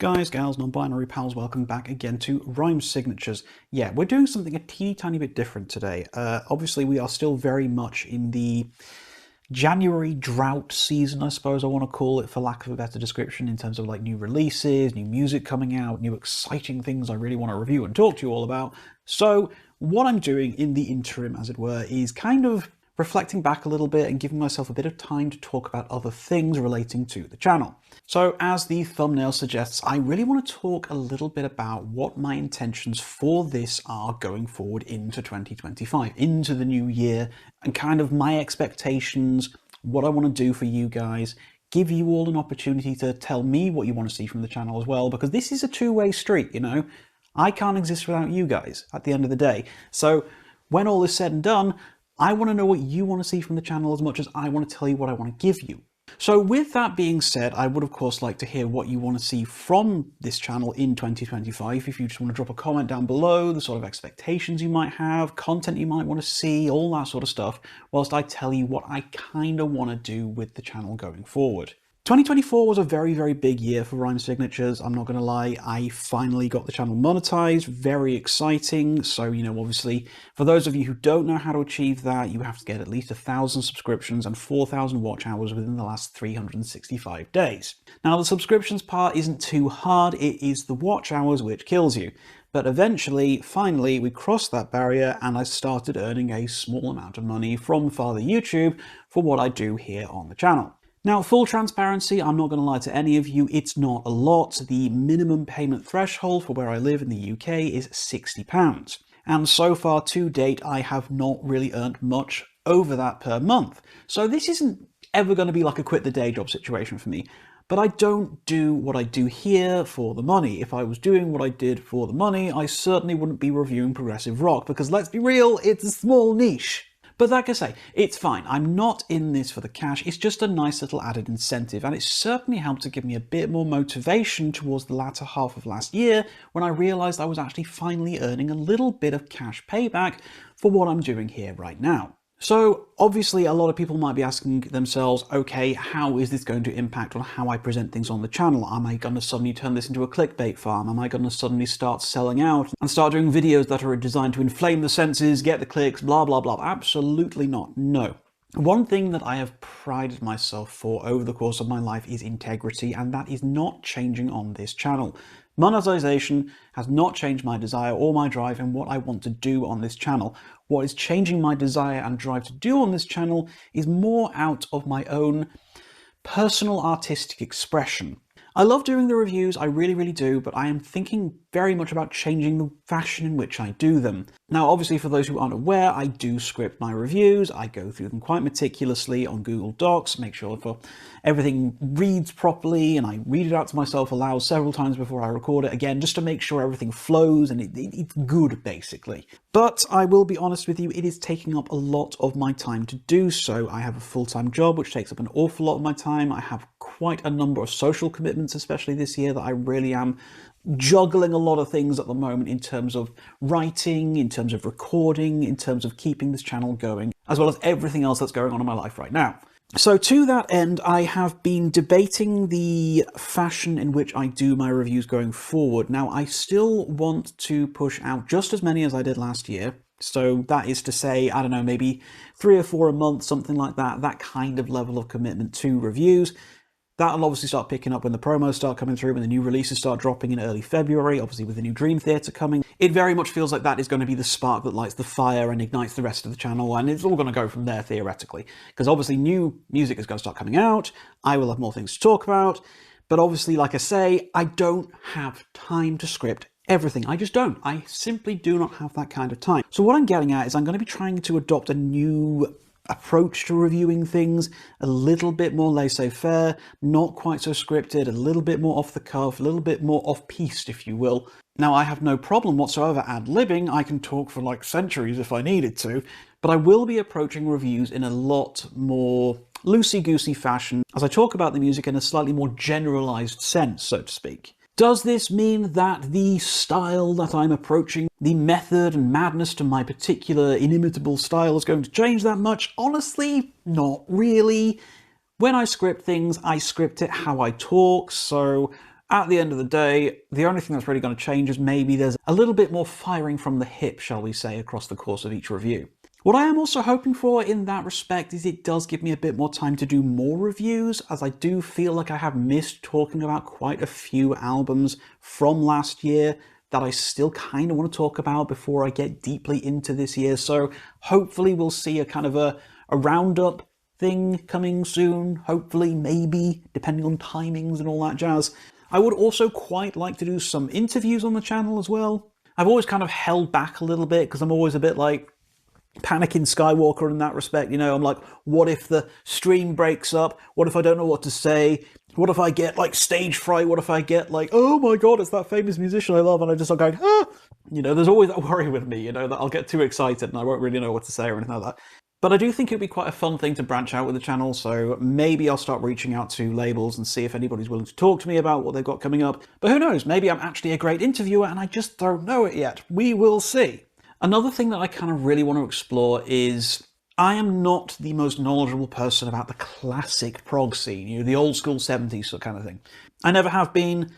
Guys, gals, non-binary pals, welcome back again to Rhyme Signatures. Yeah, we're doing something a teeny tiny bit different today. Obviously, we are still very much in the January drought season, I suppose I want to call it, for lack of a better description, in terms of like new releases, new music coming out, new exciting things I really want to review and talk to you all about. So what I'm doing in the interim, as it were, is kind of reflecting back a little bit and giving myself a bit of time to talk about other things relating to the channel. So as the thumbnail suggests, I really want to talk a little bit about what my intentions for this are going forward into 2025, into the new year, and kind of my expectations, what I want to do for you guys, give you all an opportunity to tell me what you want to see from the channel as well, because this is a two-way street, you know? I can't exist without you guys at the end of the day. So when all is said and done, I want to know what you want to see from the channel as much as I want to tell you what I want to give you. So with that being said, I would of course like to hear what you want to see from this channel in 2025. If you just want to drop a comment down below, the sort of expectations you might have, content you might want to see, all that sort of stuff, whilst I tell you what I kind of want to do with the channel going forward. 2024 was a very, very big year for Rhyme Signatures, I'm not going to lie. I finally got the channel monetized, very exciting. So, you know, obviously, for those of you who don't know how to achieve that, you have to get at least 1,000 subscriptions and 4,000 watch hours within the last 365 days. Now, the subscriptions part isn't too hard, it is the watch hours which kills you. But eventually, finally, we crossed that barrier and I started earning a small amount of money from Father YouTube for what I do here on the channel. Now, full transparency, I'm not going to lie to any of you, it's not a lot. The minimum payment threshold for where I live in the UK is £60. And so far to date, I have not really earned much over that per month. So this isn't ever going to be like a quit the day job situation for me. But I don't do what I do here for the money. If I was doing what I did for the money, I certainly wouldn't be reviewing progressive rock, because let's be real, it's a small niche. But like I say, it's fine. I'm not in this for the cash. It's just a nice little added incentive, and it certainly helped to give me a bit more motivation towards the latter half of last year when I realized I was actually finally earning a little bit of cash payback for what I'm doing here right now. So obviously a lot of people might be asking themselves, okay, how is this going to impact on how I present things on the channel? Am I going to suddenly turn this into a clickbait farm? Am I going to suddenly start selling out and start doing videos that are designed to inflame the senses, get the clicks, blah, blah, blah? Absolutely not. No. One thing that I have prided myself for over the course of my life is integrity, and that is not changing on this channel. Monetization has not changed my desire or my drive in what I want to do on this channel. What is changing my desire and drive to do on this channel is more out of my own personal artistic expression. I love doing the reviews, I really, really do, but I am thinking very much about changing the fashion in which I do them. Now, obviously, for those who aren't aware, I do script my reviews. I go through them quite meticulously on Google Docs, make sure that everything reads properly, and I read it out to myself aloud several times before I record it, again, just to make sure everything flows and it's good, basically. But I will be honest with you, it is taking up a lot of my time to do so. I have a full-time job, which takes up an awful lot of my time. I have quite a number of social commitments, especially this year, that I really am juggling a lot of things at the moment in terms of writing, in terms of recording, in terms of keeping this channel going, as well as everything else that's going on in my life right now. So to that end, I have been debating the fashion in which I do my reviews going forward. Now, I still want to push out just as many as I did last year. So that is to say, I don't know, maybe 3 or 4 a month, something like that, that kind of level of commitment to reviews. That'll obviously start picking up when the promos start coming through, when the new releases start dropping in early February, obviously with the new Dream Theater coming. It very much feels like that is going to be the spark that lights the fire and ignites the rest of the channel, and it's all going to go from there, theoretically. Because obviously new music is going to start coming out, I will have more things to talk about, but obviously, like I say, I don't have time to script everything. I just don't. I simply do not have that kind of time. So what I'm getting at is I'm going to be trying to adopt a new approach to reviewing things, a little bit more laissez-faire, not quite so scripted, a little bit more off the cuff, a little bit more off-piste, if you will. Now, I have no problem whatsoever ad-libbing. I can talk for like centuries if I needed to, but I will be approaching reviews in a lot more loosey-goosey fashion as I talk about the music in a slightly more generalized sense, so to speak. Does this mean that the style that I'm approaching, the method and madness to my particular inimitable style is going to change that much? Honestly, not really. When I script things, I script it how I talk, so At the end of the day, the only thing that's really going to change is maybe there's a little bit more firing from the hip, shall we say, across the course of each review. What I am also hoping for in that respect is it does give me a bit more time to do more reviews, as I do feel like I have missed talking about quite a few albums from last year that I still kind of want to talk about before I get deeply into this year. So hopefully we'll see a kind of a roundup thing coming soon, hopefully, maybe, depending on timings and all that jazz. I would also quite like to do some interviews on the channel as well. I've always kind of held back a little bit because I'm always a bit like Panicking Skywalker in that respect. You know, I'm like, what if the stream breaks up? What if I don't know what to say? What if I get like stage fright? What if I get like, oh my god, it's that famous musician I love, and I just start going, ah! You know, there's always that worry with me, you know, that I'll get too excited and I won't really know what to say or anything like that. But I do think it'd be quite a fun thing to branch out with the channel, so maybe I'll start reaching out to labels and see if anybody's willing to talk to me about what they've got coming up. But who knows, maybe I'm actually a great interviewer and I just don't know it yet. We will see. Another thing that I kind of really want to explore is I am not the most knowledgeable person about the classic prog scene, you know, the old school 70s sort of kind of thing. I never have been,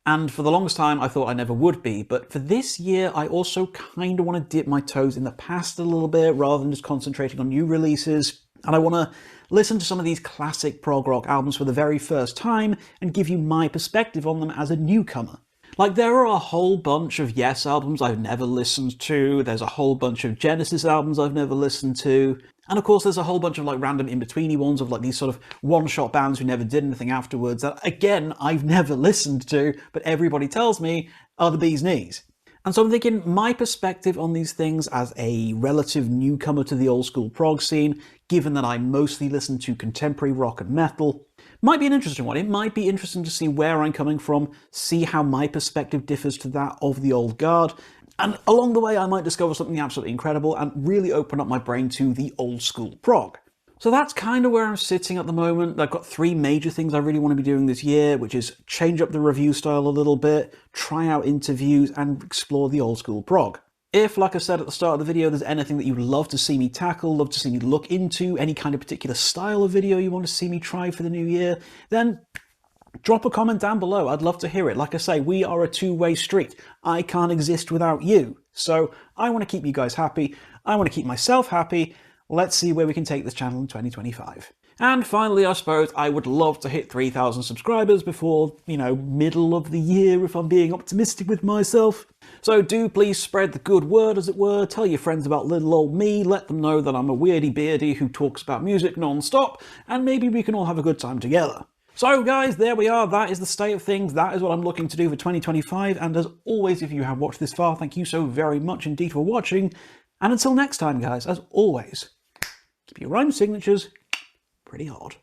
and for the longest time I thought I never would be, but for this year I also kind of want to dip my toes in the past a little bit rather than just concentrating on new releases, and I want to listen to some of these classic prog rock albums for the very first time and give you my perspective on them as a newcomer. Like, there are a whole bunch of Yes albums I've never listened to, there's a whole bunch of Genesis albums I've never listened to, and of course there's a whole bunch of like random in-betweeny ones of like these sort of one-shot bands who never did anything afterwards that, again, I've never listened to, but everybody tells me are the bee's knees. And so I'm thinking my perspective on these things as a relative newcomer to the old school prog scene, given that I mostly listen to contemporary rock and metal, might be an interesting one. It might be interesting to see where I'm coming from, see how my perspective differs to that of the old guard, and along the way I might discover something absolutely incredible and really open up my brain to the old school prog. So that's kind of where I'm sitting at the moment. I've got three major things I really want to be doing this year, which is change up the review style a little bit, try out interviews, and explore the old school prog. If, like I said at the start of the video, there's anything that you'd love to see me tackle, love to see me look into, any kind of particular style of video you want to see me try for the new year, then drop a comment down below. I'd love to hear it. Like I say, we are a two-way street. I can't exist without you. So I want to keep you guys happy. I want to keep myself happy. Let's see where we can take this channel in 2025. And finally, I suppose I would love to hit 3,000 subscribers before, you know, middle of the year, if I'm being optimistic with myself. So do please spread the good word, as it were. Tell your friends about little old me. Let them know that I'm a weirdy beardy who talks about music non-stop, and maybe we can all have a good time together. So guys, there we are. That is the state of things. That is what I'm looking to do for 2025. And as always, if you have watched this far, thank you so very much indeed for watching. And until next time, guys, as always, keep your rhyme signatures pretty odd.